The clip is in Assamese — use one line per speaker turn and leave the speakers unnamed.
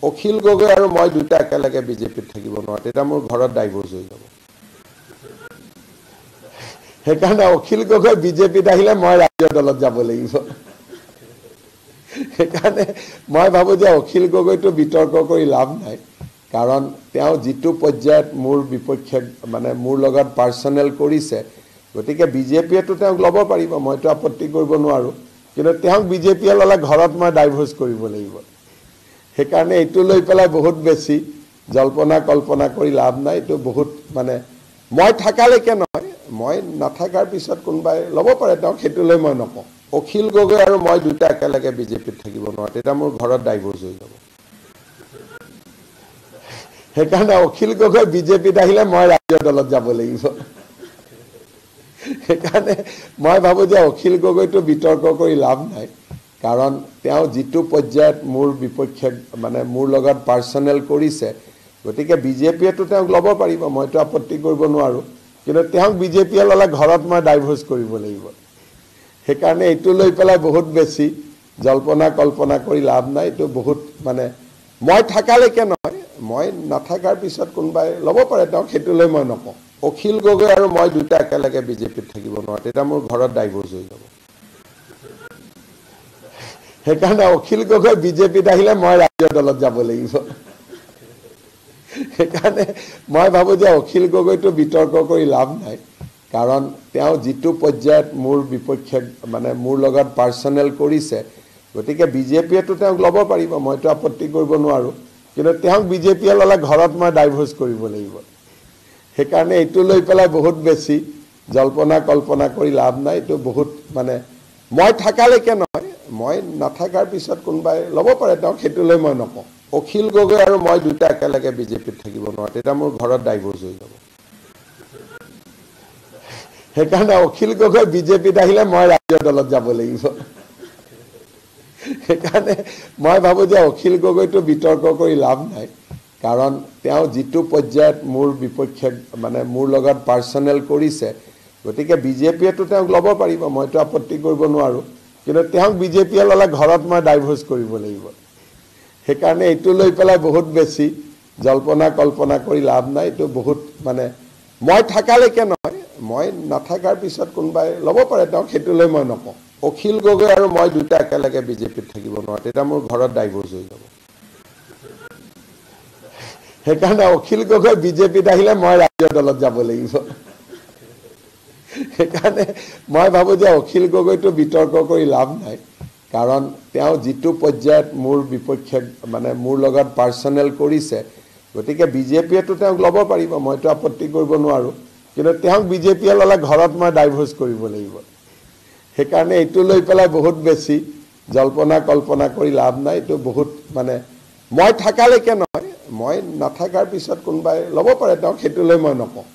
অখিল গগৈ আৰু মই দুটা একেলগে বিজেপিত থাকিব নোৱাৰো, তেতিয়া মোৰ ঘৰত ডাইভোৰ্চ হৈ যাব। সেইকাৰণে অখিল গগৈ বিজেপিত আহিলে মই ৰাজ্য দলত যাব লাগিব। সেইকাৰণে মই ভাবো যে অখিল গগৈটো বিতৰ্ক কৰি লাভ নাই, কাৰণ তেওঁ যিটো পৰ্যায়ত মোৰ বিপক্ষে মোৰ লগত পাৰ্চনেল কৰিছে, গতিকে বিজেপিয়েতো তেওঁক ল'ব পাৰিব, মইতো আপত্তি কৰিব নোৱাৰো, কিন্তু তেওঁক বিজেপিয়ে ল'লে ঘৰত মই ডাইভোৰ্চ কৰিব লাগিব। সেইকাৰণে এইটো লৈ পেলাই বহুত বেছি জল্পনা কল্পনা কৰি লাভ নাই। এইটো বহুত মই থাকালৈকে নহয়, মই নাথাকাৰ পিছত কোনোবাই ল'ব পাৰে তেওঁক, সেইটো লৈ মই নকওঁ। অখিল গগৈ আৰু মই দুটা একেলগে বিজেপিত থাকিব নোৱাৰো, তেতিয়া মোৰ ঘৰত ডাইভোৰ্চ হৈ যাব। সেইকাৰণে অখিল গগৈ বিজেপিত আহিলে মই ৰাজ্য দলত যাব লাগিব। সেইকাৰণে মই ভাবো যে অখিল গগৈটো বিতৰ্ক কৰি লাভ নাই, কাৰণ তেওঁ যিটো পৰ্যায়ত মোৰ বিপক্ষে মোৰ লগত পাৰ্চনেল কৰিছে, গতিকে বিজেপিয়েতো তেওঁক ল'ব পাৰিব, মইতো আপত্তি কৰিব নোৱাৰো, কিন্তু তেওঁক বিজেপিয়ে ল'লে ঘৰত মই ডাইভোৰ্চ কৰিব লাগিব। সেইকাৰণে এইটো লৈ পেলাই বহুত বেছি জল্পনা কল্পনা কৰি লাভ নাই। এইটো বহুত মই থাকালৈকে নহয়, মই নাথাকাৰ পিছত কোনোবাই ল'ব পাৰে তেওঁক, সেইটো লৈ মই নকওঁ। অখিল গগৈ আৰু মই দুটা একেলগে বিজেপিত থাকিব নোৱাৰো, তেতিয়া মোৰ ঘৰত ডাইভোৰ্চ হৈ যাব। সেইকাৰণে অখিল গগৈ বিজেপিত আহিলে মই ৰাজ্য দলত যাব লাগিব। সেইকাৰণে মই ভাবো যে অখিল গগৈটো বিতৰ্ক কৰি লাভ নাই, কাৰণ তেওঁ যিটো পৰ্যায়ত মোৰ বিপক্ষে মোৰ লগত পাৰ্চনেল কৰিছে, গতিকে বিজেপিয়েতো তেওঁক ল'ব পাৰিব, মইতো আপত্তি কৰিব নোৱাৰো, কিন্তু তেওঁক বিজেপিয়ে ল'লে ঘৰত মই ডাইভোৰ্চ কৰিব লাগিব। সেইকাৰণে এইটো লৈ পেলাই বহুত বেছি জল্পনা কল্পনা কৰি লাভ নাই। এইটো বহুত মই থাকালৈকে নহয়, মই নাথাকাৰ পিছত কোনোবাই ল'ব পাৰে তেওঁক, সেইটো লৈ মই নকওঁ। অখিল গগৈ আৰু মই দুটা একেলগে বিজেপিত থাকিব নোৱাৰো, তেতিয়া মোৰ ঘৰত ডাইভোৰ্চ হৈ যাব। সেইকাৰণে অখিল গগৈ বিজেপিত আহিলে মই ৰাজ্য দলত যাব লাগিব। সেইকাৰণে মই ভাবো যে অখিল গগৈটো বিতৰ্ক কৰি লাভ নাই, কাৰণ তেওঁ যিটো পৰ্যায়ত মোৰ বিপক্ষে মোৰ লগত পাৰ্চনেল কৰিছে, গতিকে বিজেপিয়েতো তেওঁক ল'ব পাৰিব, মইতো আপত্তি কৰিব নোৱাৰো, কিন্তু তেওঁক বিজেপিয়ে ল'লে ঘৰত মই ডাইভোৰ্চ কৰিব লাগিব। সেইকাৰণে এইটো লৈ পেলাই বহুত বেছি জল্পনা কল্পনা কৰি লাভ নাই। এইটো বহুত মই থাকালৈকে নহয়, মই নাথাকাৰ পিছত কোনোবাই ল'ব পাৰে তেওঁক, সেইটো লৈ মই নকওঁ। অখিল গগৈ আৰু মই দুটা একেলগে বিজেপিত থাকিব নোৱাৰো, তেতিয়া মোৰ ঘৰত ডাইভোৰ্চ হৈ যাব। সেইকাৰণে অখিল গগৈ বিজেপিত আহিলে মই ৰাজ্য দলত যাব লাগিব। সেইকাৰণে মই ভাবো যে অখিল গগৈটো বিতৰ্ক কৰি লাভ নাই, কাৰণ তেওঁ যিটো পৰ্যায়ত মোৰ বিপক্ষে মোৰ লগত পাৰ্চনেল কৰিছে, গতিকে বিজেপিয়েতো তেওঁক ল'ব পাৰিব, মইতো আপত্তি কৰিব নোৱাৰো, কিন্তু তেওঁক বিজেপিয়ে ল'লে ঘৰত মই ডাইভোৰ্চ কৰিব লাগিব। সেইকাৰণে এইটো লৈ পেলাই বহুত বেছি জল্পনা কল্পনা কৰি লাভ নাই। এইটো বহুত মই থাকালৈকে নহয়, মই নাথাকাৰ পিছত কোনোবাই ল'ব পাৰে তেওঁক, সেইটো লৈ মই নকওঁ।